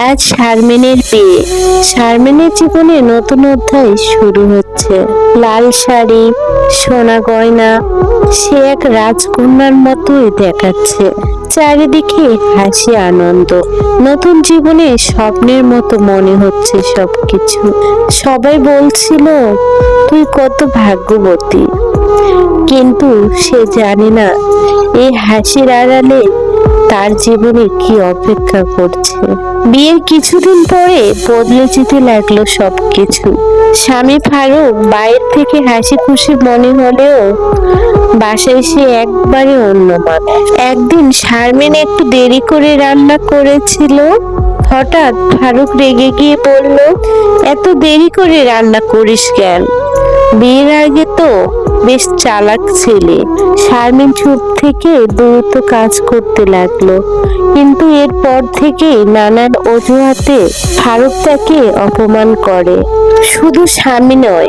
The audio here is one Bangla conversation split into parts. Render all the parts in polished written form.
আজ শারমিনের বিয়ে। শারমিনের জীবনে নতুন অধ্যায় শুরু হচ্ছে। লাল শাড়ি, সোনা গয়না, সে এক রাজকন্যার মতোই দেখাচ্ছে। চারিদিকে হাসি আনন্দ, নতুন জীবনে স্বপ্নের মতো মনে হচ্ছে সবকিছু। সবাই বলছিল তুই কত ভাগ্যবতী, কিন্তু সে জানে না এই হাসির আড়ালে তার জীবনে কি অপেক্ষা করছে। বিয়ের কিছুদিন পরে বদলে যেতে লাগলো সবকিছু। স্বামী ফারুক বাইরে থেকে হাসি খুশি মনে হলেও বাসায় সে একবারে অন্য মানুষ। একদিন শারমিন একটু দেরি করে রান্না করেছিল। হঠাৎ ফারুক রেগে গিয়ে বলল, এত দেরি করে রান্না করিস কেন? বিয়ের আগে তো বেশ চালাক ছেলে। শারমিন চুপ থেকে দ্রুত কাজ করতে লাগলো, কিন্তু এরপর থেকে নানান অজুহাতে ফারুক তাকে অপমান করে। শুধু স্বামী নয়,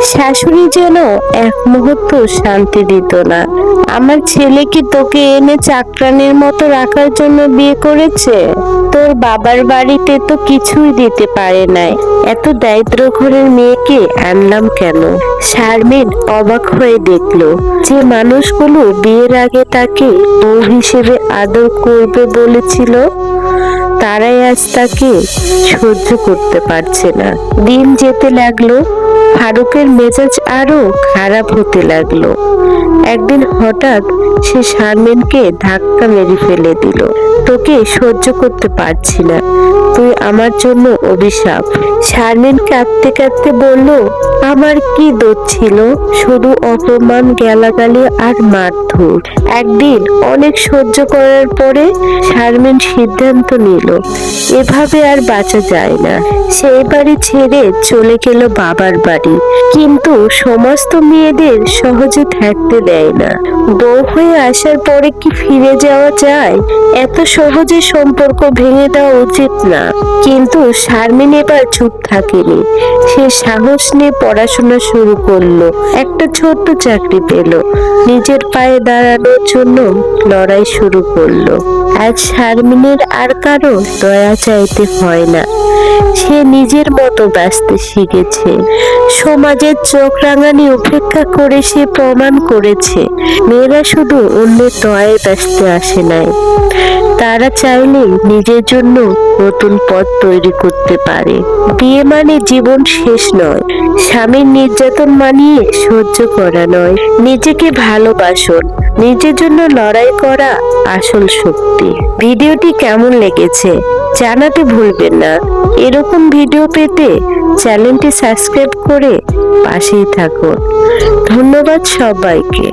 শাশুড়ি যেন এক মুহূর্ত শান্তি দিত না। আমার ছেলে কি তোকে এনে চাকরানির মতো রাখার জন্য বিয়ে করেছে? তোর বাবার বাড়িতে তো কিছুই দিতে পারে নাই, এত দারিদ্র ঘরের মেয়েকে আনলাম কেন? শারমিন অবাক হয়ে দেখলো যে মানুষগুলো বিয়ের আগে তাকে বউ হিসেবে আদর করবে বলেছিল, তারাই আজ তাকে সহ্য করতে পারছে না। দিন যেতে লাগলো, ফারুকের মেজাজ আরো খারাপ হতে লাগলো। একদিন হঠাৎ সে শারমিনকে ধাক্কা মেরে ফেলে দিল। তোকে সহ্য করতে পারছি না, তুই আমার জন্য অভিশাপ। শারমিন কাঁদতে কাঁদতে বলল, আমার কি দোষ ছিল? শুধু অপমান, গালাগালি আর মারধর। একদিন অনেক সহ্য করার পরে শারমিন সিদ্ধান্ত নিল এভাবে আর বাঁচা যায় না। সেই বাড়ি ছেড়ে চলে গেল বাবার বাড়ি। কিন্তু সমস্ত মেয়েদের সহজে থাকতে দেয় না। বউ হয়ে আসার পরে কি ফিরে যাওয়া যায়? এত সহজে সম্পর্ক ভেঙে দেওয়া উচিত না। কিন্তু শারমিন এবার চুপ থাকেনি। সে সাহস নিয়ে পড়াশোনা শুরু করলো, একটা ছোট্ট চাকরি পেল, নিজের পায়ে দাঁড়ানোর জন্য লড়াই শুরু করলো। আজ শারমিনের আর কারো দয়া চাইতে হয় না। সে নিজের মতো বাঁচতে শিখেছে। সমাজের চোখ রাঙানি উপেক্ষা করে সে প্রমাণ করেছে মেয়েরা শুধু অন্যের দয়ায় বাঁচতে আসে নাই, তারা চাইলে নিজের জন্য নতুন পথ তৈরি করতে পারে। বিয়ে মানে জীবন শেষ নয়, স্বামীর নির্যাতন মানিয়ে সহ্য করা নয়। নিজেকে ভালোবাসুন, নিজের জন্য লড়াই করা আসল শক্তি। ভিডিওটি কেমন লেগেছে জানাতে ভুলবেন না। এরকম ভিডিও পেতে চ্যানেলটি সাবস্ক্রাইব করে পাশেই থাকুন। ধন্যবাদ সবাইকে।